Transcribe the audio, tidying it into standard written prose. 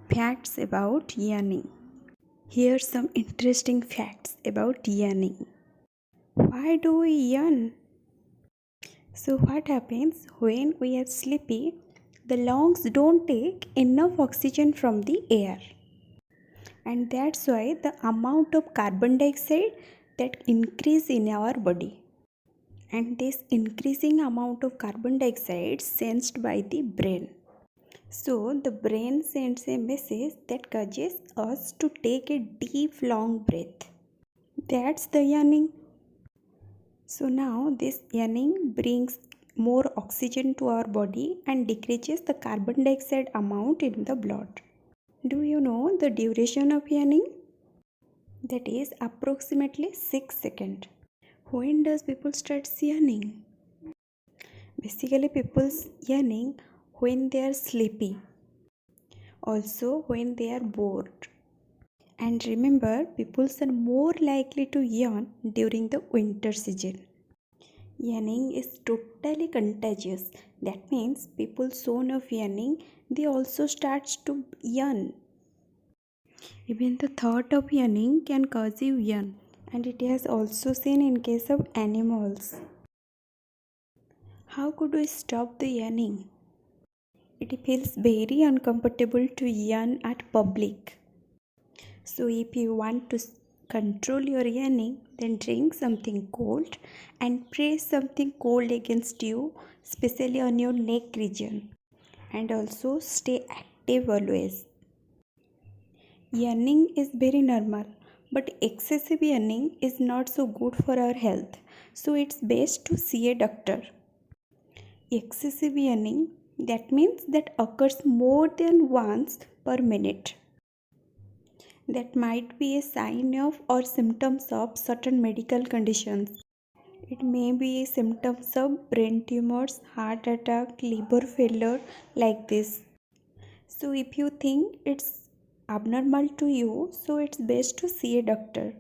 Facts about yawning. Here's some interesting facts about yawning. Why do we yawn? So, what happens when we are sleepy? The lungs don't take enough oxygen from the air, and that's why the amount of carbon dioxide that increase in our body. And this increasing amount of carbon dioxide sensed by the brain. So, the brain sends a message that causes us to take a deep, long breath. That's the yawning. So, now this yawning brings more oxygen to our body and decreases the carbon dioxide amount in the blood. Do you know the duration of yawning? That is approximately 6 seconds. When does people start yawning? Basically, people's yawning when they are sleepy, also when they are bored. And remember, people are more likely to yawn during the winter season. Yawning is totally contagious. That means people zone of yawning, they also starts to yawn. Even the thought of yawning can cause you yawn, and it has also seen in case of animals. How could we stop the yawning? It feels very uncomfortable to yawn at public. So if you want to control your yawning, then drink something cold and press something cold against you, especially on your neck region. And also stay active always. Yawning is very normal, but excessive yawning is not so good for our health. So it's best to see a doctor. Excessive yawning, that means that occurs more than once per minute. That might be a sign of or symptoms of certain medical conditions. It may be symptoms of brain tumors, heart attack, liver failure, like this. So if you think it's abnormal to you, so it's best to see a doctor.